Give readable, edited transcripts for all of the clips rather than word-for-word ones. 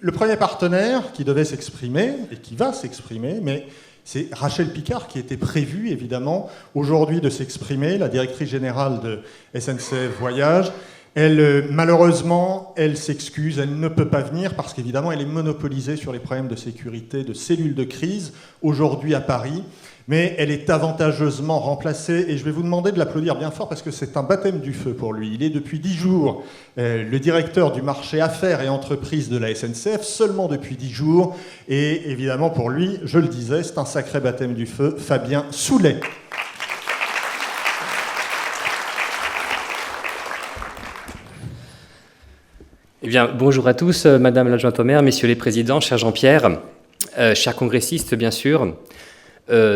Le premier partenaire qui devait s'exprimer, et qui va s'exprimer, mais c'est Rachel Picard qui était prévue, évidemment, aujourd'hui de s'exprimer, la directrice générale de SNCF Voyage. Elle, malheureusement, elle s'excuse, elle ne peut pas venir parce qu'évidemment, elle est monopolisée sur les problèmes de sécurité, de cellules de crise, aujourd'hui à Paris. Mais elle est avantageusement remplacée, et je vais vous demander de l'applaudir bien fort parce que c'est un baptême du feu pour lui. Il est depuis 10 jours le directeur du marché affaires et entreprises de la SNCF, seulement depuis 10 jours, et évidemment pour lui, je le disais, c'est un sacré baptême du feu, Fabien Soulet. Eh bien, bonjour à tous, Madame l'adjointe au maire, Messieurs les présidents, cher Jean-Pierre, chers congressistes, bien sûr.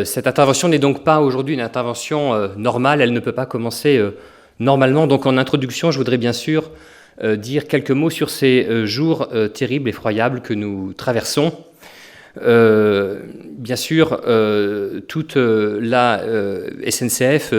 Cette intervention n'est donc pas aujourd'hui une intervention normale, elle ne peut pas commencer normalement. Donc en introduction, je voudrais bien sûr dire quelques mots sur ces jours terribles, effroyables que nous traversons. Bien sûr, toute la SNCF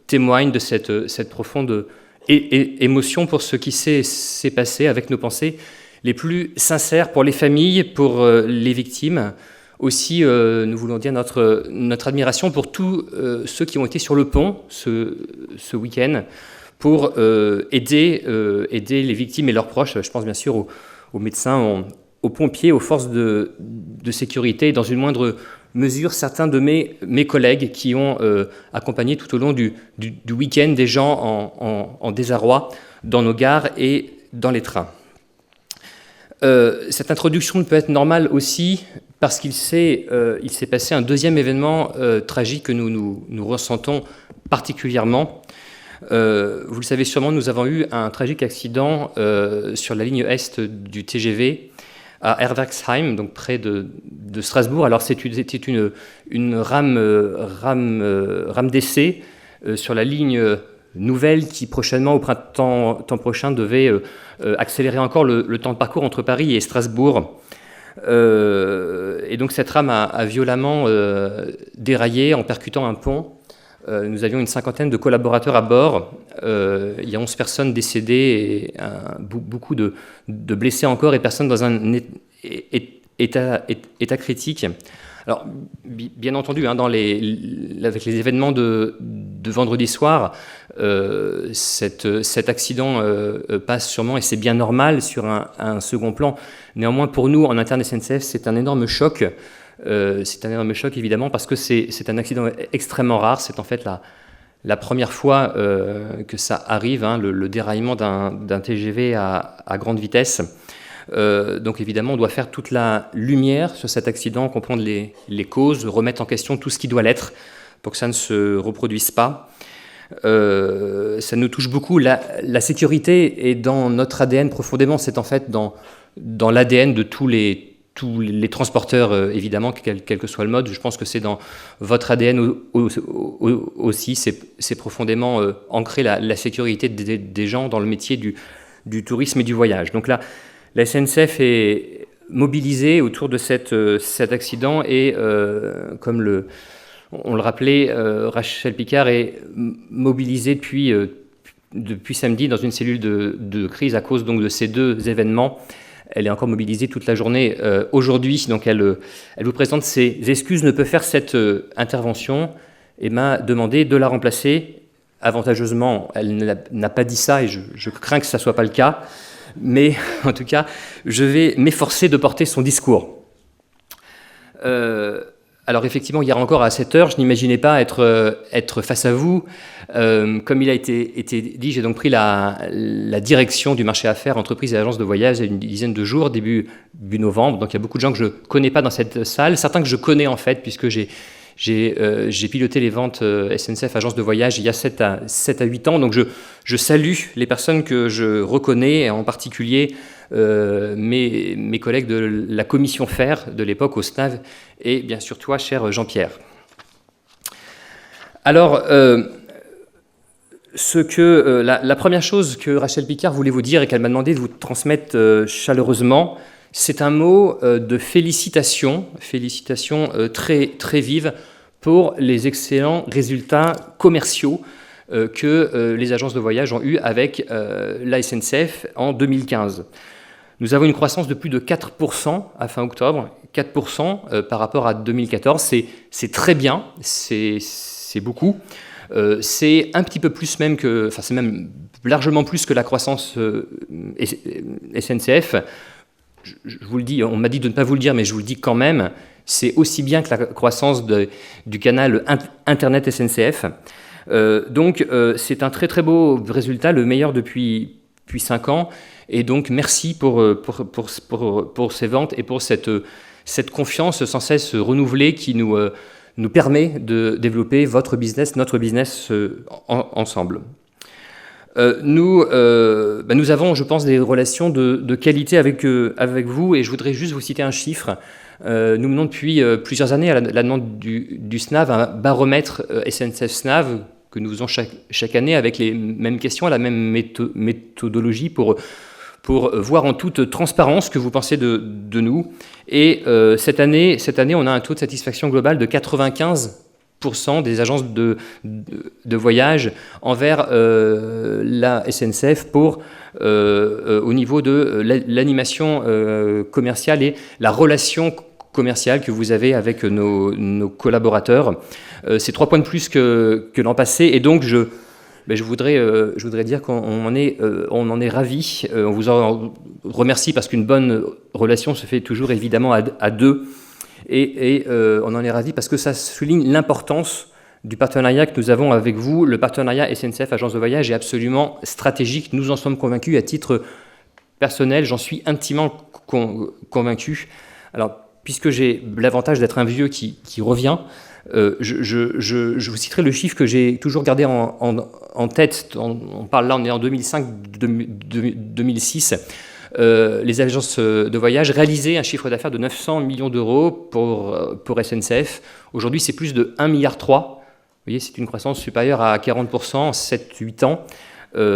témoigne de cette profonde émotion pour ce qui s'est passé, avec nos pensées les plus sincères pour les familles, pour les victimes. Aussi, nous voulons dire notre admiration pour tous ceux qui ont été sur le pont ce week-end pour aider les victimes et leurs proches. Je pense bien sûr aux médecins, aux pompiers, aux forces de sécurité, et dans une moindre mesure, certains de mes collègues qui ont accompagné tout au long du week-end des gens en désarroi dans nos gares et dans les trains. Cette introduction ne peut être normale aussi parce qu'il s'est passé un deuxième événement tragique que nous ressentons particulièrement. Vous le savez sûrement, nous avons eu un tragique accident sur la ligne Est du TGV à Herwexheim, donc près de Strasbourg. Alors c'était une rame d'essai sur la ligne nouvelle qui prochainement, au printemps prochain, devait accélérer encore le temps de parcours entre Paris et Strasbourg. Et donc cette rame a violemment déraillé en percutant un pont. Nous avions une cinquantaine de collaborateurs à bord. Il y a 11 personnes décédées et beaucoup de blessés encore, et personnes dans un état critique. Alors, bien entendu, avec les événements de vendredi soir, cet accident passe sûrement, et c'est bien normal, sur un second plan. Néanmoins, pour nous, en interne SNCF, c'est un énorme choc. C'est un énorme choc, évidemment, parce que c'est un accident extrêmement rare. C'est en fait la première fois que ça arrive, le déraillement d'un TGV à grande vitesse. Donc évidemment, on doit faire toute la lumière sur cet accident, comprendre les causes, remettre en question tout ce qui doit l'être pour que ça ne se reproduise pas. Ça nous touche beaucoup. La sécurité est dans notre ADN profondément. C'est en fait dans l'ADN de tous les transporteurs, évidemment, quel que soit le mode. Je pense que c'est dans votre ADN aussi. C'est profondément ancré la sécurité des gens dans le métier du tourisme et du voyage. Donc là, la SNCF est mobilisée autour de cet accident et, comme on le rappelait, Rachel Picard est mobilisée depuis samedi dans une cellule de crise à cause donc de ces deux événements. Elle est encore mobilisée toute la journée aujourd'hui, donc elle vous présente ses excuses, ne peut faire cette intervention et m'a demandé de la remplacer. Avantageusement, elle n'a pas dit ça et je crains que ça ne soit pas le cas. Mais en tout cas, je vais m'efforcer de porter son discours. Alors effectivement, hier encore à 7h, je n'imaginais pas être face à vous. Comme il a été dit, j'ai donc pris la direction du marché affaires, entreprises et agences de voyage il y a une dizaine de jours, début novembre. Donc il y a beaucoup de gens que je ne connais pas dans cette salle, certains que je connais en fait, puisque j'ai piloté les ventes SNCF Agence de voyage il y a 7 à 8 ans. Donc je salue les personnes que je reconnais, en particulier mes collègues de la commission FAIR de l'époque au SNAV, et bien sûr toi, cher Jean-Pierre. Alors, la première chose que Rachel Picard voulait vous dire et qu'elle m'a demandé de vous transmettre chaleureusement, c'est un mot de félicitations très, très vives pour les excellents résultats commerciaux que les agences de voyage ont eus avec la SNCF en 2015. Nous avons une croissance de plus de 4% à fin octobre, 4% par rapport à 2014. C'est très bien, c'est beaucoup. C'est un petit peu plus même que, enfin c'est même largement plus que la croissance SNCF. Je vous le dis, on m'a dit de ne pas vous le dire, mais je vous le dis quand même, c'est aussi bien que la croissance du canal Internet SNCF. Donc c'est un très très beau résultat, le meilleur depuis 5 ans. Et donc merci pour ces ventes et pour cette confiance sans cesse renouvelée qui nous permet de développer votre business, notre business ensemble. Nous avons, je pense, des relations de qualité avec vous, et je voudrais juste vous citer un chiffre. Nous menons depuis plusieurs années, à la demande du SNAV, un baromètre SNCF SNAV que nous faisons chaque année avec les mêmes questions, la même méthodologie pour voir en toute transparence ce que vous pensez de nous. Et cette année, on a un taux de satisfaction global de 95% des agences de voyage envers la SNCF au niveau de l'animation commerciale et la relation commerciale que vous avez avec nos collaborateurs. C'est 3 points de plus que l'an passé, et donc je voudrais dire qu'on en est ravis. On vous en remercie parce qu'une bonne relation se fait toujours évidemment à deux. Et on en est ravis parce que ça souligne l'importance du partenariat que nous avons avec vous. Le partenariat SNCF Agence de voyage est absolument stratégique. Nous en sommes convaincus. À titre personnel, j'en suis intimement convaincu. Alors, puisque j'ai l'avantage d'être un vieux qui revient, je vous citerai le chiffre que j'ai toujours gardé en tête. On parle là, on est en 2005-2006. Les agences de voyage réalisaient un chiffre d'affaires de 900 millions d'euros pour SNCF. Aujourd'hui, c'est plus de 1,3 milliard. Vous voyez, c'est une croissance supérieure à 40% en 7-8 ans.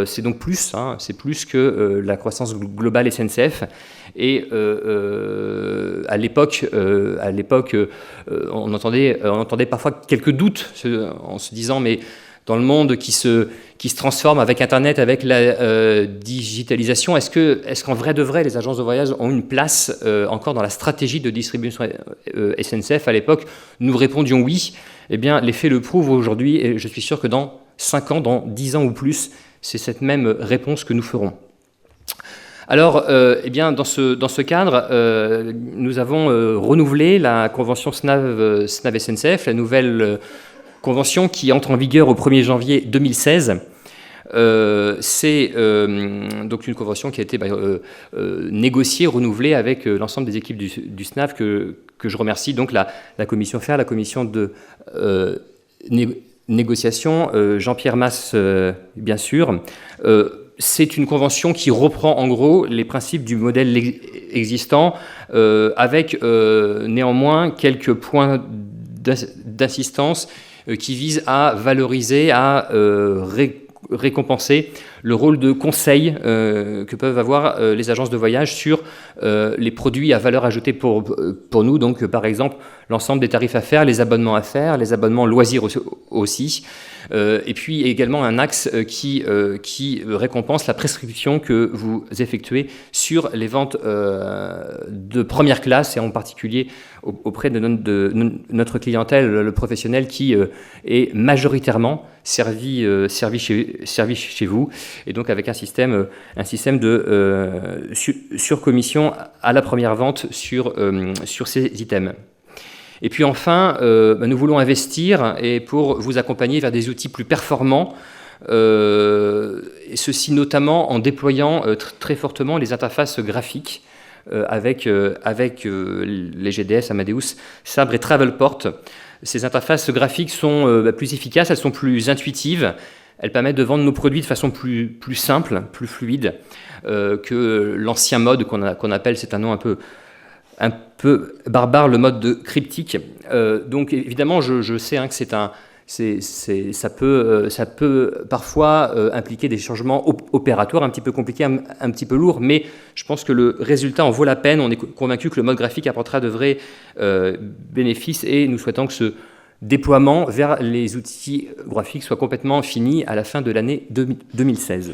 C'est donc plus, c'est plus que la croissance globale SNCF. Et à l'époque, on entendait parfois quelques doutes en se disant, mais dans le monde qui se transforme avec Internet, avec la digitalisation, est-ce qu'en vrai de vrai, les agences de voyage ont une place encore dans la stratégie de distribution SNCF? À l'époque, nous répondions oui. Eh bien, les faits le prouvent aujourd'hui, et je suis sûr que dans 5 ans, dans 10 ans ou plus, c'est cette même réponse que nous ferons. Alors, eh bien, dans ce cadre, nous avons renouvelé la convention SNAV SNCF, la nouvelle convention qui entre en vigueur au 1er janvier 2016. C'est donc une convention qui a été négociée, renouvelée avec l'ensemble des équipes du SNAV que je remercie, donc la commission FER, la commission de négociation, Jean-Pierre Masse, bien sûr. C'est une convention qui reprend en gros les principes du modèle existant, avec néanmoins quelques points d'assistance qui visent à valoriser, à récompenser le rôle de conseil que peuvent avoir les agences de voyage sur les produits à valeur ajoutée pour nous. Donc, par exemple, l'ensemble des tarifs à faire, les abonnements à faire, les abonnements loisirs aussi. Et puis également un axe qui récompense la prescription que vous effectuez sur les ventes de première classe, et en particulier auprès de notre clientèle, le professionnel, qui est majoritairement servi chez vous, et donc avec un système de surcommission à la première vente sur ces items. Et puis enfin, nous voulons investir et pour vous accompagner vers des outils plus performants, et ceci notamment en déployant très fortement les interfaces graphiques avec les GDS, Amadeus, Sabre et Travelport. Ces interfaces graphiques sont plus efficaces, elles sont plus intuitives, elles permettent de vendre nos produits de façon plus simple, plus fluide que l'ancien mode qu'on appelle, c'est un nom un peu barbare, le mode de cryptique. Donc évidemment, je sais que ça peut parfois impliquer des changements opératoires un petit peu compliqués, un petit peu lourds, mais je pense que le résultat en vaut la peine. On est convaincu que le mode graphique apportera de vrais bénéfices, et nous souhaitons que ce déploiement vers les outils graphiques soit complètement fini à la fin de l'année 2016.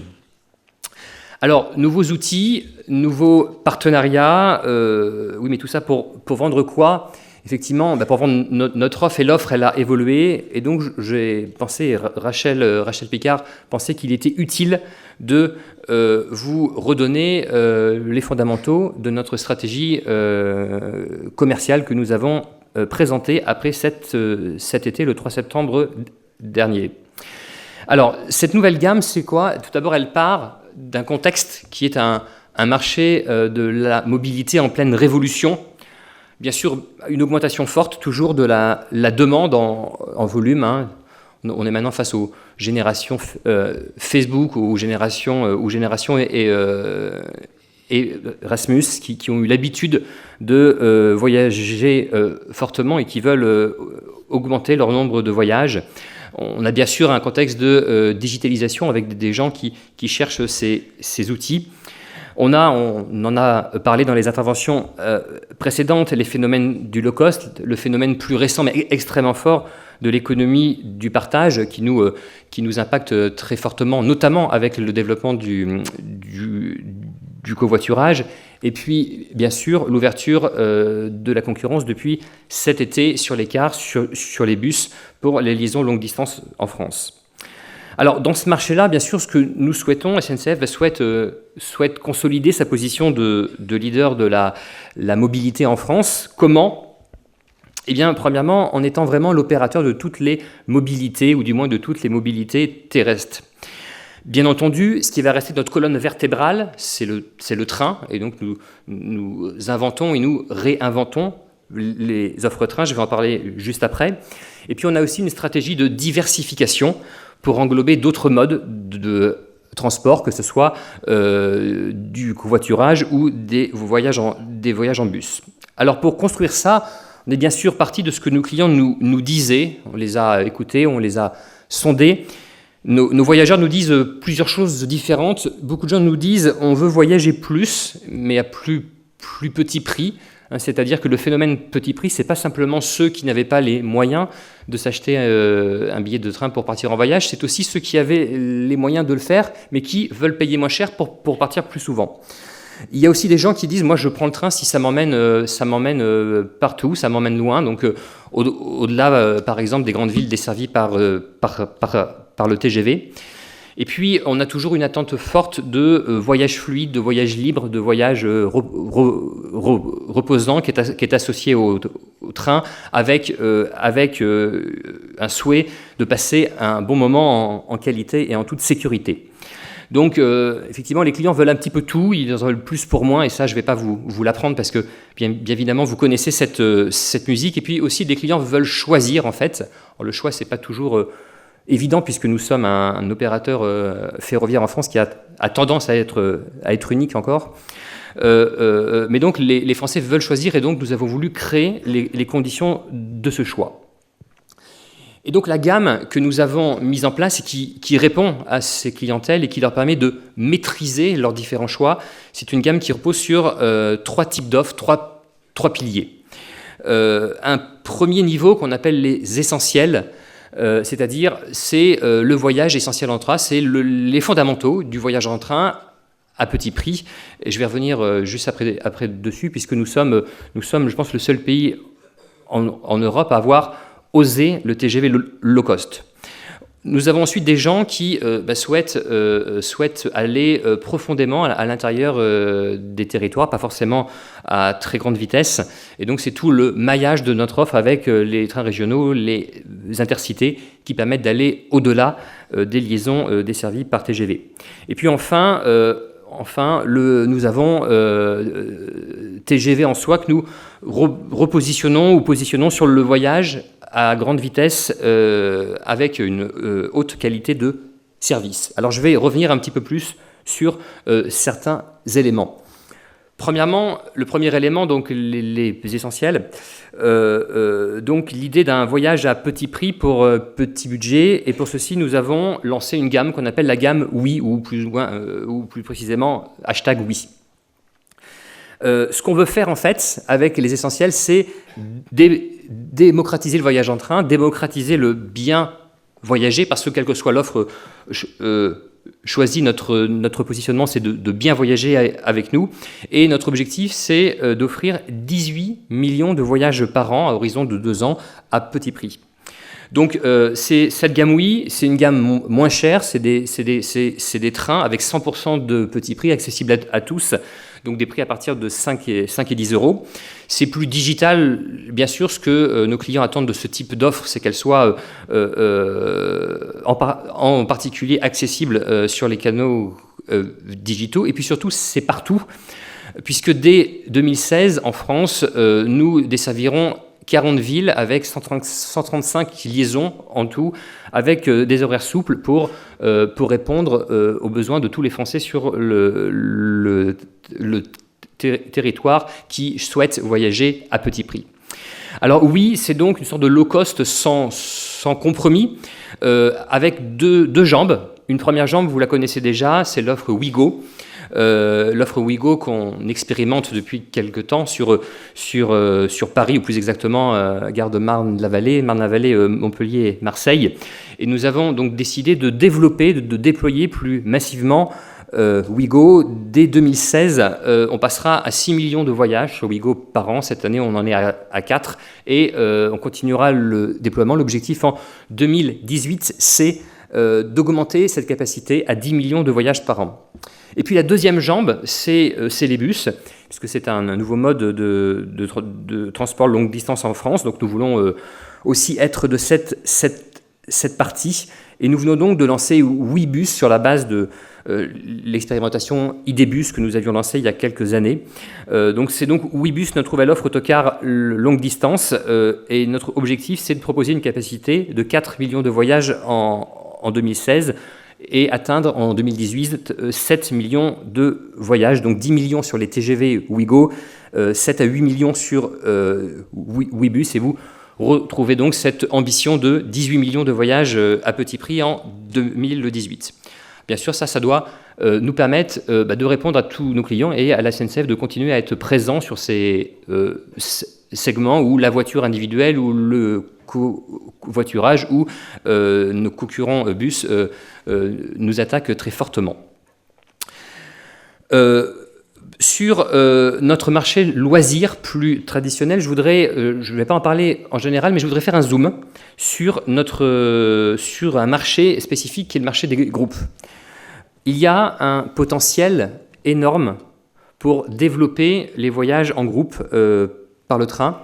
Alors, nouveaux outils, nouveaux partenariats, oui, mais tout ça pour vendre quoi? Effectivement, pour vendre notre offre, et l'offre, elle a évolué, et donc j'ai pensé, Rachel Picard pensait qu'il était utile de vous redonner les fondamentaux de notre stratégie commerciale que nous avons présentée après cet été, le 3 septembre dernier. Alors, cette nouvelle gamme, c'est quoi? Tout d'abord, elle part d'un contexte qui est un marché de la mobilité en pleine révolution. Bien sûr, une augmentation forte toujours de la demande en volume. Hein. On est maintenant face aux générations Facebook, aux générations et Erasmus qui ont eu l'habitude de voyager fortement et qui veulent augmenter leur nombre de voyages. On a bien sûr un contexte de digitalisation avec des gens qui cherchent ces outils. On en a parlé dans les interventions précédentes, les phénomènes du low cost, le phénomène plus récent mais extrêmement fort de l'économie du partage qui nous impacte très fortement, notamment avec le développement du covoiturage, et puis bien sûr l'ouverture de la concurrence depuis cet été sur les cars, sur les bus pour les liaisons longue distance en France. Alors, dans ce marché-là, bien sûr, ce que nous souhaitons, SNCF souhaite consolider sa position de leader de la mobilité en France. Comment? Eh bien, premièrement, en étant vraiment l'opérateur de toutes les mobilités, ou du moins de toutes les mobilités terrestres. Bien entendu, ce qui va rester notre colonne vertébrale, c'est le train, et donc nous inventons et nous réinventons les offres trains, je vais en parler juste après. Et puis, on a aussi une stratégie de diversification pour englober d'autres modes de transport, que ce soit du covoiturage ou des voyages en bus. Alors pour construire ça, on est bien sûr parti de ce que nos clients nous disaient, on les a écoutés, on les a sondés. Nos voyageurs nous disent plusieurs choses différentes. Beaucoup de gens nous disent on veut voyager plus, mais à plus petit prix. C'est-à-dire que le phénomène petit prix, ce n'est pas simplement ceux qui n'avaient pas les moyens de s'acheter un billet de train pour partir en voyage, c'est aussi ceux qui avaient les moyens de le faire, mais qui veulent payer moins cher pour partir plus souvent. Il y a aussi des gens qui disent, moi je prends le train si ça m'emmène partout, ça m'emmène loin, donc au-delà par exemple des grandes villes desservies par le TGV. Et puis, on a toujours une attente forte de voyage fluide, de voyage libre, de voyage reposant qui est associé au train avec un souhait de passer un bon moment en qualité et en toute sécurité. Donc, effectivement, les clients veulent un petit peu tout, ils en veulent plus pour moins, et ça, je ne vais pas vous l'apprendre parce que, bien évidemment, vous connaissez cette musique. Et puis aussi, les clients veulent choisir, en fait. Alors, le choix, ce n'est pas toujours évident puisque nous sommes un opérateur ferroviaire en France qui a tendance à être unique encore. Mais donc les Français veulent choisir et donc nous avons voulu créer les conditions de ce choix. Et donc la gamme que nous avons mise en place et qui répond à ces clientèles et qui leur permet de maîtriser leurs différents choix, c'est une gamme qui repose sur 3 types d'offres, trois piliers. Un premier niveau qu'on appelle les essentiels, c'est-à-dire c'est le voyage essentiel en train, c'est les fondamentaux du voyage en train à petit prix. Et je vais revenir juste après dessus, puisque nous sommes, je pense, le seul pays en Europe à avoir osé le TGV low cost. Nous avons ensuite des gens qui souhaitent aller profondément à l'intérieur des territoires, pas forcément à très grande vitesse. Et donc c'est tout le maillage de notre offre avec les trains régionaux, les intercités, qui permettent d'aller au-delà des liaisons desservies par TGV. Et puis enfin nous avons TGV en soi que nous repositionnons ou positionnons sur le voyage à grande vitesse avec une haute qualité de service. Alors je vais revenir un petit peu plus sur certains éléments. Premièrement, le premier élément, donc les essentiels, donc l'idée d'un voyage à petit prix pour petit budget, et pour ceci nous avons lancé une gamme qu'on appelle la gamme Oui, ou plus précisément #Oui. Ce qu'on veut faire en fait avec les essentiels, c'est démocratiser le voyage en train, démocratiser le bien voyager, parce que quelle que soit l'offre choisi notre positionnement, c'est de bien voyager avec nous. Et notre objectif, c'est d'offrir 18 millions de voyages par an à horizon de 2 ans à petit prix. Donc cette gamme Oui, c'est une gamme moins chère, c'est des trains avec 100% de petit prix accessibles à tous, donc des prix à partir de 5 et 10 euros. C'est plus digital, bien sûr. Ce que nos clients attendent de ce type d'offre, c'est qu'elle soit en particulier accessible sur les canaux digitaux, et puis surtout c'est partout, puisque dès 2016 en France, nous desservirons 40 villes avec 135 liaisons en tout, avec des horaires souples pour répondre aux besoins de tous les Français sur le territoire qui souhaitent voyager à petit prix. Alors oui, c'est donc une sorte de low cost sans compromis, avec deux jambes. Une première jambe, vous la connaissez déjà, c'est l'offre Ouigo. L'offre Ouigo qu'on expérimente depuis quelque temps sur Paris, ou plus exactement gare de Marne-la-Vallée, Montpellier, Marseille. Et nous avons donc décidé de développer, de déployer plus massivement Ouigo. Dès 2016, on passera à 6 millions de voyages sur Ouigo par an. Cette année, on en est à 4. Et on continuera le déploiement. L'objectif en 2018, c'est d'augmenter cette capacité à 10 millions de voyages par an. Et puis la deuxième jambe, c'est les bus, puisque c'est un nouveau mode de transport longue distance en France. Donc nous voulons aussi être de cette partie. Et nous venons donc de lancer Ouibus sur la base de l'expérimentation Idébus que nous avions lancée il y a quelques années. Donc c'est donc Ouibus, notre nouvelle offre autocar longue distance. Et notre objectif, c'est de proposer une capacité de 4 millions de voyages en 2016 et atteindre en 2018 7 millions de voyages, donc 10 millions sur les TGV Ouigo, 7 à 8 millions sur Ouibus, et vous retrouvez donc cette ambition de 18 millions de voyages à petit prix en 2018. Bien sûr, ça doit nous permettre de répondre à tous nos clients et à la SNCF de continuer à être présent sur ces segments où la voiture individuelle ou le covoiturage ou nos concurrents bus nous attaquent très fortement. Sur notre marché loisirs plus traditionnel, je ne vais pas en parler en général, mais je voudrais faire un zoom sur un marché spécifique qui est le marché des groupes. Il y a un potentiel énorme pour développer les voyages en groupe par le train.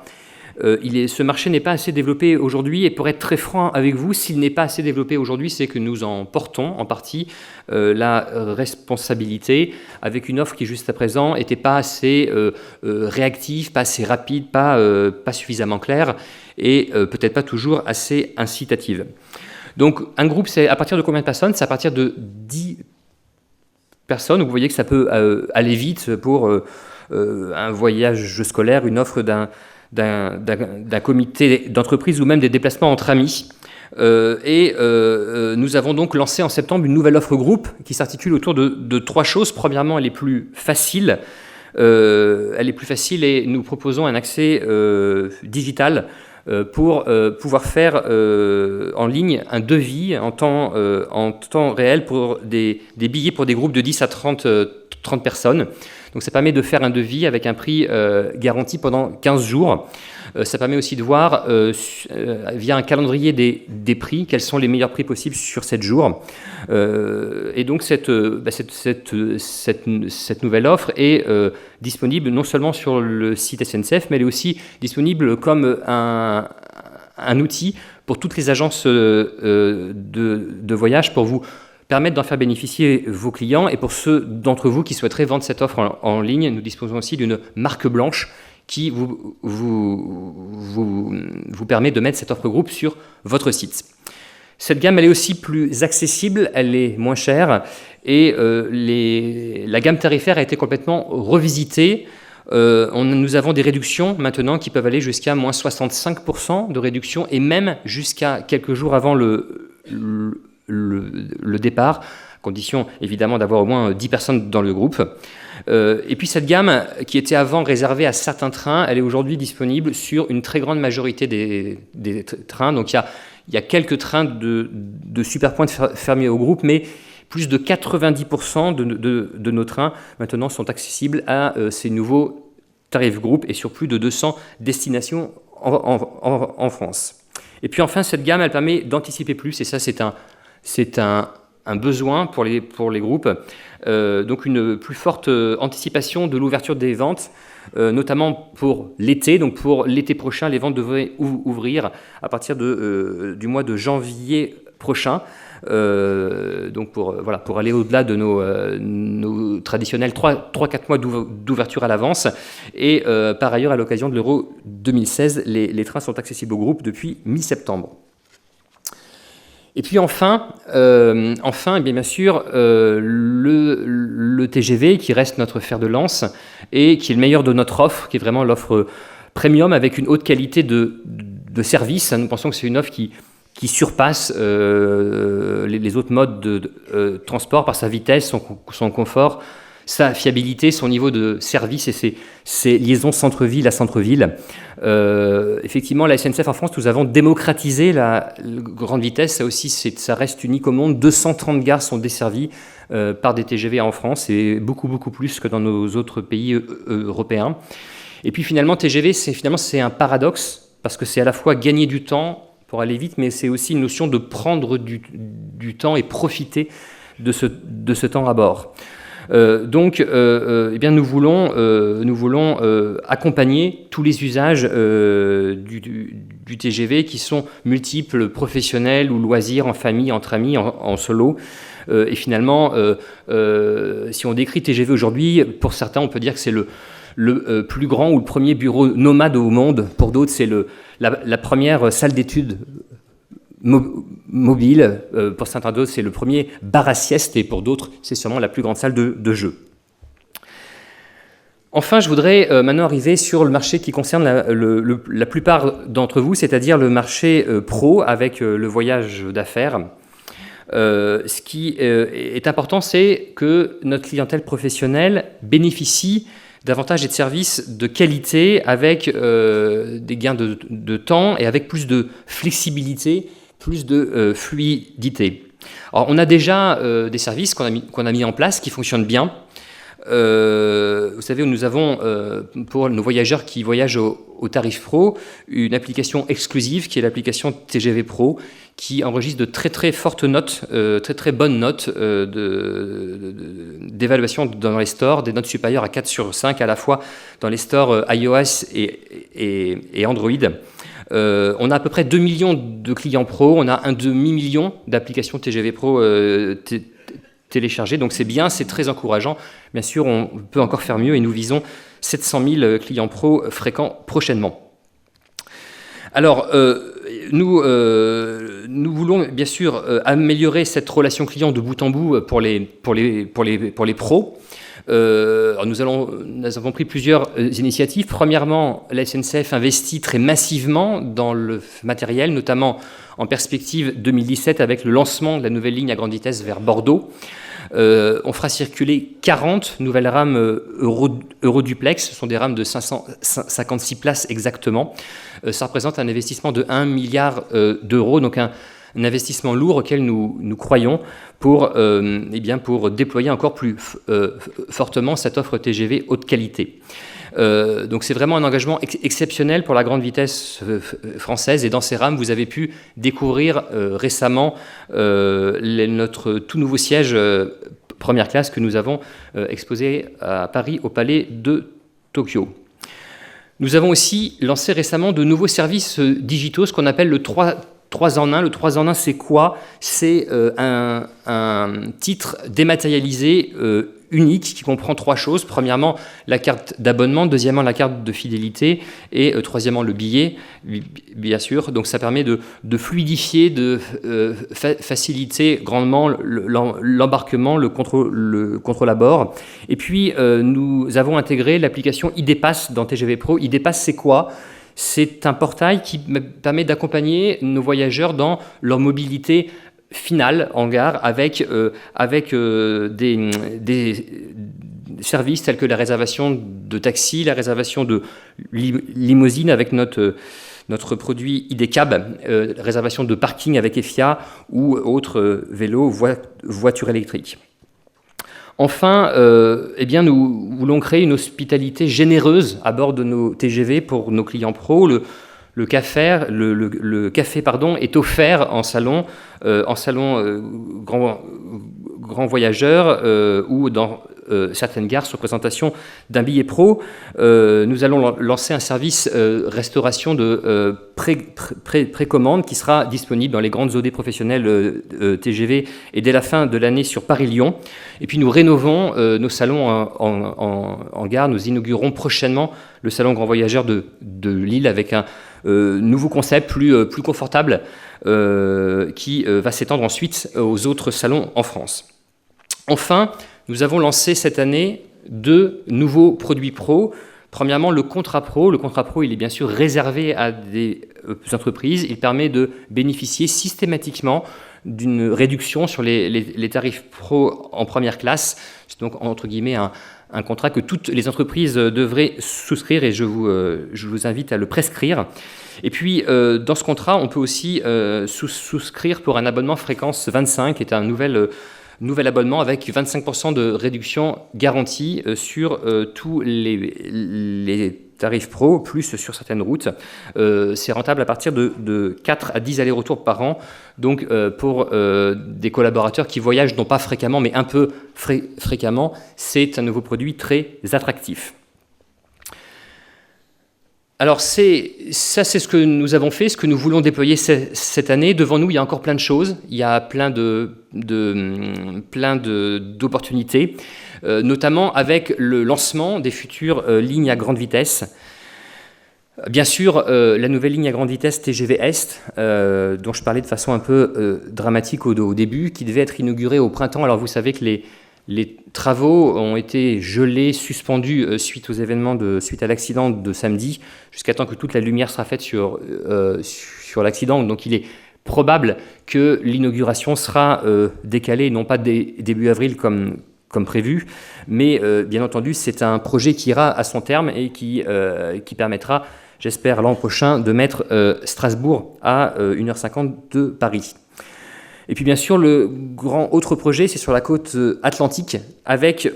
Ce marché n'est pas assez développé aujourd'hui, et pour être très franc avec vous, s'il n'est pas assez développé aujourd'hui, c'est que nous en portons en partie la responsabilité, avec une offre qui jusqu'à présent n'était pas assez réactive, pas assez rapide, pas suffisamment claire, et peut-être pas toujours assez incitative. Donc un groupe, c'est à partir de combien de personnes? C'est à partir de 10 personnes. Vous voyez que ça peut aller vite pour un voyage scolaire, une offre d'un comité d'entreprise ou même des déplacements entre amis. Nous avons donc lancé en septembre une nouvelle offre groupe qui s'articule autour de 3 choses. Premièrement, elle est plus facile. Et nous proposons un accès digital pour pouvoir faire en ligne un devis en temps réel pour des billets pour des groupes de 10 à 30 personnes. Donc ça permet de faire un devis avec un prix garanti pendant 15 jours. Ça permet aussi de voir, via un calendrier des prix, quels sont les meilleurs prix possibles sur 7 jours. Et donc cette nouvelle offre est disponible non seulement sur le site SNCF, mais elle est aussi disponible comme un outil pour toutes les agences de voyage, pour vous permettre d'en faire bénéficier vos clients. Et pour ceux d'entre vous qui souhaiteraient vendre cette offre en ligne, nous disposons aussi d'une marque blanche qui vous permet de mettre cette offre groupe sur votre site. Cette gamme, elle est aussi plus accessible, elle est moins chère, et la gamme tarifaire a été complètement revisitée. Nous avons des réductions maintenant qui peuvent aller jusqu'à moins 65% de réduction, et même jusqu'à quelques jours avant le départ, condition évidemment d'avoir au moins 10 personnes dans le groupe. Et puis cette gamme, qui était avant réservée à certains trains, elle est aujourd'hui disponible sur une très grande majorité des trains. Donc il y a quelques trains de Superpoint fermés au groupe, mais plus de 90% de nos trains maintenant sont accessibles à ces nouveaux tarifs groupes et sur plus de 200 destinations en France. Et puis enfin, cette gamme, elle permet d'anticiper plus, et ça c'est un besoin pour les groupes, donc une plus forte anticipation de l'ouverture des ventes, notamment pour l'été. Donc pour l'été prochain, les ventes devraient ouvrir à partir du mois de janvier prochain. Donc pour aller au-delà de nos traditionnels 3-4 mois d'ouverture à l'avance. Et par ailleurs, à l'occasion de l'Euro 2016, les trains sont accessibles au groupe depuis mi-septembre. Et puis enfin, bien sûr, le TGV qui reste notre fer de lance et qui est le meilleur de notre offre, qui est vraiment l'offre premium avec une haute qualité de service. Nous pensons que c'est une offre qui surpasse les autres modes de transport par sa vitesse, son confort, sa fiabilité, son niveau de service et ses liaisons centre-ville à centre-ville. Effectivement, la SNCF en France, nous avons démocratisé la grande vitesse. Ça aussi, ça reste unique au monde. 230 gares sont desservies par des TGV en France et beaucoup plus que dans nos autres pays européens. Et puis finalement, TGV, c'est un paradoxe parce que c'est à la fois gagner du temps pour aller vite, mais c'est aussi une notion de prendre du temps et profiter de ce temps à bord. Donc, eh bien, nous voulons accompagner tous les usages du TGV qui sont multiples, professionnels ou loisirs, en famille, entre amis, en solo. Et finalement, si on décrit TGV aujourd'hui, pour certains, on peut dire que c'est le plus grand ou le premier bureau nomade au monde. Pour d'autres, c'est la première salle d'études mobile. Pour certains d'autres, c'est le premier bar à sieste, et pour d'autres, c'est sûrement la plus grande salle de jeu. Enfin, je voudrais maintenant arriver sur le marché qui concerne la plupart d'entre vous, c'est-à-dire le marché pro avec le voyage d'affaires. Ce qui est important, c'est que notre clientèle professionnelle bénéficie davantage et de services de qualité avec des gains de temps et avec plus de flexibilité, plus de fluidité. Alors, on a déjà des services qu'on a mis en place qui fonctionnent bien. Vous savez, nous avons, pour nos voyageurs qui voyagent au tarif pro, une application exclusive qui est l'application TGV Pro, qui enregistre de très fortes notes, très bonnes notes d'évaluation dans les stores, des notes supérieures à 4 sur 5 à la fois dans les stores iOS et Android. On a à peu près 2 millions de clients pro, on a un demi-million d'applications TGV Pro téléchargées, donc c'est bien, c'est très encourageant. Bien sûr, on peut encore faire mieux et nous visons 700 000 clients pro fréquents prochainement. Alors, nous voulons bien sûr améliorer cette relation client de bout en bout pour les pros. Nous avons pris plusieurs initiatives. Premièrement, la SNCF investit très massivement dans le matériel, notamment en perspective 2017 avec le lancement de la nouvelle ligne à grande vitesse vers Bordeaux. On fera circuler 40 nouvelles rames Euroduplex. Ce sont des rames de 556 places exactement. Ça représente un investissement de 1 milliard d'euros, donc un investissement lourd auquel nous croyons pour déployer encore plus fortement cette offre TGV haute qualité. Donc c'est vraiment un engagement exceptionnel pour la grande vitesse française, et dans ces rames, vous avez pu découvrir récemment notre tout nouveau siège première classe que nous avons exposé à Paris au Palais de Tokyo. Nous avons aussi lancé récemment de nouveaux services digitaux, ce qu'on appelle le 3 en 1. Le 3 en 1, c'est quoi? C'est un titre dématérialisé unique qui comprend 3 choses. Premièrement, la carte d'abonnement. Deuxièmement, la carte de fidélité. Et troisièmement, le billet, bien sûr. Donc ça permet de fluidifier, de faciliter grandement l'embarquement, le contrôle à bord. Et puis, nous avons intégré l'application IDPass dans TGV Pro. IDPass, c'est quoi? C'est un portail qui permet d'accompagner nos voyageurs dans leur mobilité finale en gare avec des services tels que la réservation de taxi, la réservation de limousine avec notre notre produit IDCAB, réservation de parking avec EFIA ou autres vélos, voitures électriques. Enfin, nous voulons créer une hospitalité généreuse à bord de nos TGV pour nos clients pro. Le café est offert en salon grand voyageur ou dans certaines gares sur présentation d'un billet pro. Nous allons lancer un service restauration de précommande qui sera disponible dans les grandes OD professionnelles TGV et dès la fin de l'année sur Paris-Lyon. Et puis nous rénovons nos salons en gare. Nous inaugurerons prochainement le salon grand voyageur de Lille avec un nouveau concept plus confortable qui va s'étendre ensuite aux autres salons en France. Enfin, nous avons lancé cette année 2 nouveaux produits pro. Premièrement, le contrat pro. Le contrat pro, il est bien sûr réservé à des entreprises. Il permet de bénéficier systématiquement d'une réduction sur les tarifs pro en première classe. C'est donc, entre guillemets, un contrat que toutes les entreprises devraient souscrire et je vous invite à le prescrire. Et puis, dans ce contrat, on peut aussi souscrire pour un abonnement fréquence 25, qui est un nouvel abonnement avec 25% de réduction garantie sur tous les tarifs pro, plus sur certaines routes. C'est rentable à partir de 4 à 10 allers-retours par an. Donc, pour des collaborateurs qui voyagent, non pas fréquemment, mais un peu fréquemment, c'est un nouveau produit très attractif. Alors, c'est ce que nous avons fait, ce que nous voulons déployer cette année. Devant nous, il y a encore plein de choses. Il y a plein d'opportunités, notamment avec le lancement des futures lignes à grande vitesse. Bien sûr, la nouvelle ligne à grande vitesse TGV Est, dont je parlais de façon un peu dramatique au début, qui devait être inaugurée au printemps. Alors, vous savez que les travaux ont été gelés, suspendus suite aux événements, suite à l'accident de samedi, jusqu'à temps que toute la lumière sera faite sur l'accident. Donc il est probable que l'inauguration sera décalée, non pas début avril comme prévu, mais bien entendu c'est un projet qui ira à son terme et qui permettra, j'espère l'an prochain, de mettre Strasbourg à 1h50 de Paris. Et puis bien sûr, le grand autre projet, c'est sur la côte atlantique, avec 800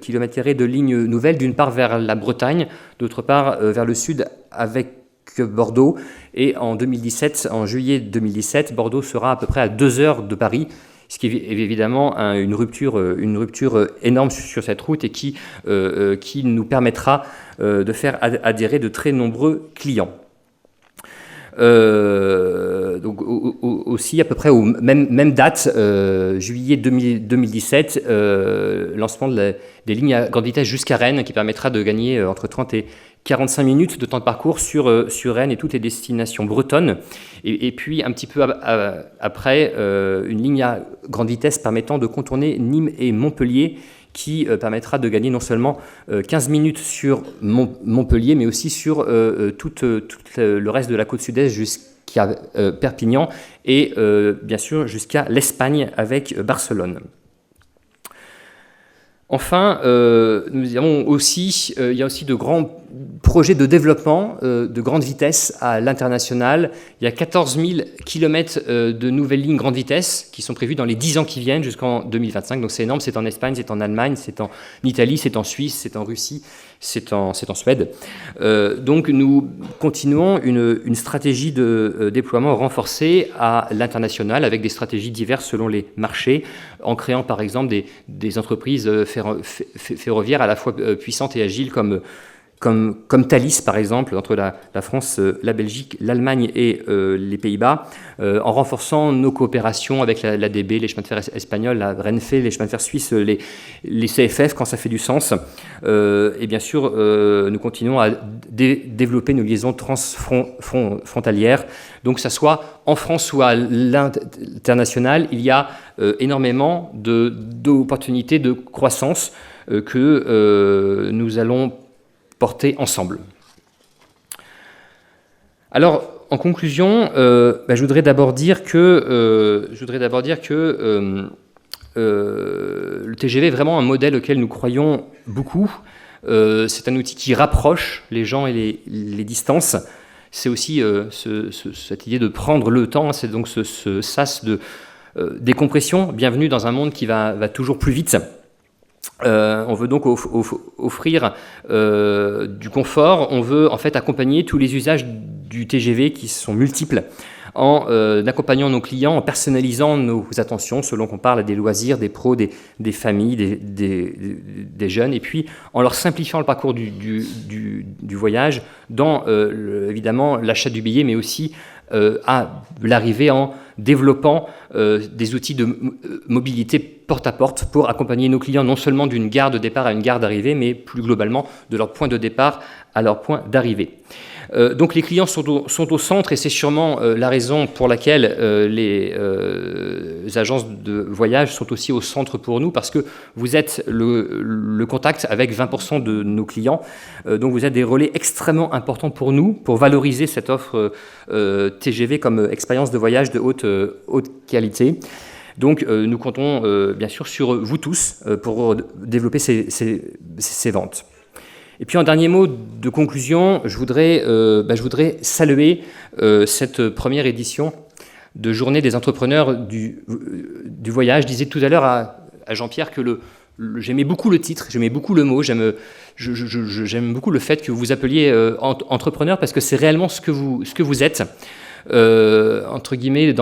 km² de lignes nouvelles, d'une part vers la Bretagne, d'autre part vers le sud avec Bordeaux. Et en juillet 2017, Bordeaux sera à peu près à 2 heures de Paris, ce qui est évidemment une rupture énorme sur cette route et qui nous permettra de faire adhérer de très nombreux clients. Donc aussi à peu près aux mêmes dates, juillet 2017, lancement des lignes à grande vitesse jusqu'à Rennes qui permettra de gagner entre 30 et 45 minutes de temps de parcours sur Rennes et toutes les destinations bretonnes. Et puis un petit peu après, une ligne à grande vitesse permettant de contourner Nîmes et Montpellier, qui permettra de gagner non seulement 15 minutes sur Montpellier, mais aussi sur tout le reste de la côte sud-est jusqu'à Perpignan et bien sûr jusqu'à l'Espagne avec Barcelone. Enfin, nous avons aussi, il y a aussi de grands projets de développement de grande vitesse à l'international. Il y a 14 000 km de nouvelles lignes grande vitesse qui sont prévues dans les 10 ans qui viennent jusqu'en 2025. Donc c'est énorme, c'est en Espagne, c'est en Allemagne, c'est en Italie, c'est en Suisse, c'est en Russie, c'est en Suède. Donc nous continuons une stratégie de déploiement renforcée à l'international avec des stratégies diverses selon les marchés, en créant par exemple des entreprises ferroviaires à la fois puissantes et agiles comme Thalys, par exemple, entre la France, la Belgique, l'Allemagne et les Pays-Bas, en renforçant nos coopérations avec l'ADB, les chemins de fer espagnols, la Renfe, les chemins de fer suisses, les CFF, quand ça fait du sens. Et bien sûr, nous continuons à développer nos liaisons transfrontalières. Donc, que ça soit en France ou à l'international, il y a énormément d'opportunités de croissance que nous allons porter ensemble. Alors, en conclusion, je voudrais d'abord dire que le TGV est vraiment un modèle auquel nous croyons beaucoup. c'est un outil qui rapproche les gens et les distances. C'est aussi cette idée de prendre le temps, c'est donc ce sas de décompression. Bienvenue dans un monde qui va toujours plus vite. On veut donc offrir du confort, on veut en fait accompagner tous les usages du TGV qui sont multiples, en accompagnant nos clients, en personnalisant nos attentions selon qu'on parle des loisirs, des pros, des familles, des jeunes, et puis en leur simplifiant le parcours du voyage dans évidemment l'achat du billet, mais aussi à l'arrivée en développant des outils de mobilité porte-à-porte pour accompagner nos clients non seulement d'une gare de départ à une gare d'arrivée, mais plus globalement de leur point de départ à leur point d'arrivée. Donc les clients sont au centre, et c'est sûrement la raison pour laquelle les agences de voyage sont aussi au centre pour nous, parce que vous êtes le contact avec 20% de nos clients, donc vous êtes des relais extrêmement importants pour nous, pour valoriser cette offre TGV comme expérience de voyage de haute qualité. Donc nous comptons bien sûr sur vous tous pour développer ces ventes. Et puis en dernier mot de conclusion, je voudrais saluer cette première édition de Journée des entrepreneurs du voyage. Je disais tout à l'heure à Jean-Pierre que j'aimais beaucoup le titre, j'aimais beaucoup le mot, j'aime beaucoup le fait que vous vous appeliez entrepreneur, parce que c'est réellement ce que vous êtes. Entre guillemets,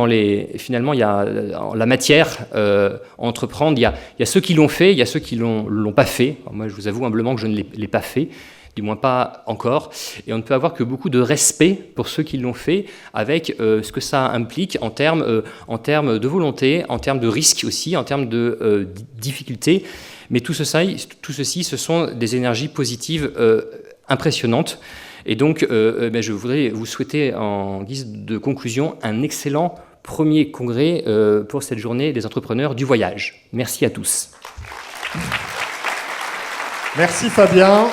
finalement, il y a la matière à entreprendre. Il y a ceux qui l'ont fait, il y a ceux qui l'ont pas fait. Alors moi, je vous avoue humblement que je ne l'ai pas fait, du moins pas encore. Et on ne peut avoir que beaucoup de respect pour ceux qui l'ont fait, avec ce que ça implique en termes de volonté, en termes de risque aussi, en termes de difficultés. Mais tout ceci, ce sont des énergies positives impressionnantes. Et donc, je voudrais vous souhaiter, en guise de conclusion, un excellent premier congrès pour cette journée des entrepreneurs du voyage. Merci à tous. Merci Fabien.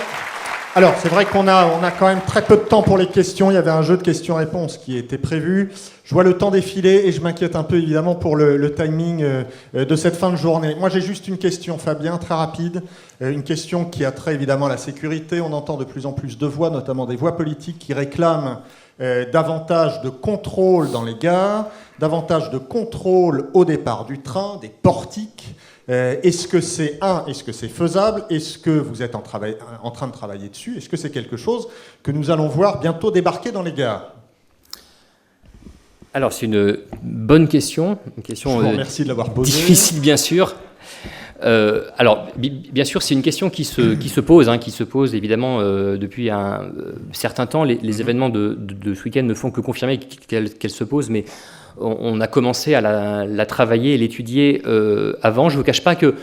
Alors, c'est vrai qu'on a quand même très peu de temps pour les questions. Il y avait un jeu de questions-réponses qui était prévu. Je vois le temps défiler et je m'inquiète un peu évidemment pour le timing de cette fin de journée. Moi, j'ai juste une question, Fabien, très rapide. Une question qui a trait évidemment à la sécurité. On entend de plus en plus de voix, notamment des voix politiques qui réclament davantage de contrôle dans les gares, davantage de contrôle au départ du train, des portiques. Est-ce que c'est faisable? Est-ce que vous êtes en train de travailler dessus? Est-ce que c'est quelque chose que nous allons voir bientôt débarquer dans les gares? Alors, c'est une bonne question. Une question Je vous remercie de l'avoir posée. Difficile, bien sûr. Alors, bien sûr, c'est une question qui se pose évidemment depuis un certain temps. Les événements de ce week-end ne font que confirmer qu'elle se pose, mais on a commencé à la travailler et l'étudier avant. Je ne vous cache pas que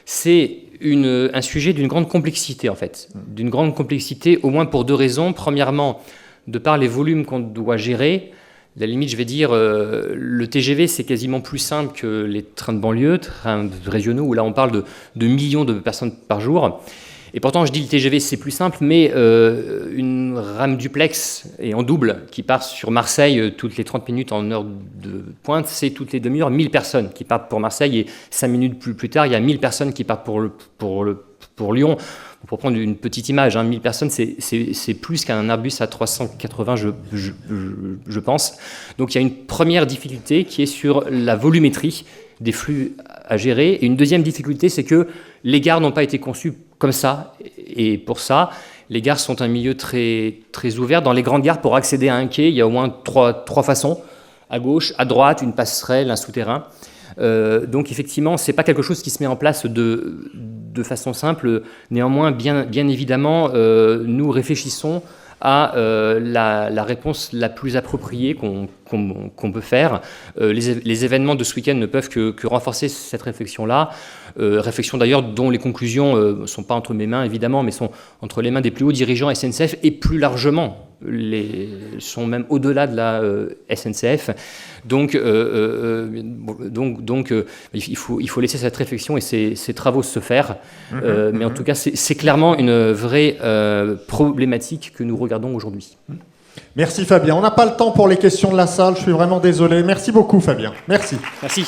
c'est un sujet d'une grande complexité, en fait. D'une grande complexité, au moins pour deux raisons. Premièrement, de par les volumes qu'on doit gérer. À la limite, je vais dire, le TGV, c'est quasiment plus simple que les trains de banlieue, trains régionaux, où là, on parle de millions de personnes par jour. Et pourtant, je dis le TGV, c'est plus simple, mais une rame duplex et en double qui part sur Marseille toutes les 30 minutes en heure de pointe, c'est toutes les demi-heures 1000 personnes qui partent pour Marseille, et 5 minutes plus tard, il y a 1000 personnes qui partent pour Lyon. Pour prendre une petite image, 1000 personnes, c'est plus qu'un Airbus A380, je pense. Donc il y a une première difficulté qui est sur la volumétrie des flux à gérer. Et une deuxième difficulté, c'est que les gares n'ont pas été conçues comme ça. Et pour ça, les gares sont un milieu très, très ouvert. Dans les grandes gares, pour accéder à un quai, il y a au moins trois façons. À gauche, à droite, une passerelle, un souterrain. Donc effectivement, c'est pas quelque chose qui se met en place de façon simple. Néanmoins, bien évidemment, nous réfléchissons à la réponse la plus appropriée qu'on peut faire. Les événements de ce week-end ne peuvent que renforcer cette réflexion-là. Réflexion d'ailleurs dont les conclusions ne sont pas entre mes mains, évidemment, mais sont entre les mains des plus hauts dirigeants SNCF et plus largement, sont même au-delà de la SNCF. Donc, il faut laisser cette réflexion et ces travaux se faire. Mais en tout cas, c'est clairement une vraie problématique que nous regardons aujourd'hui. Merci Fabien. On n'a pas le temps pour les questions de la salle. Je suis vraiment désolé. Merci beaucoup Fabien. Merci. Merci.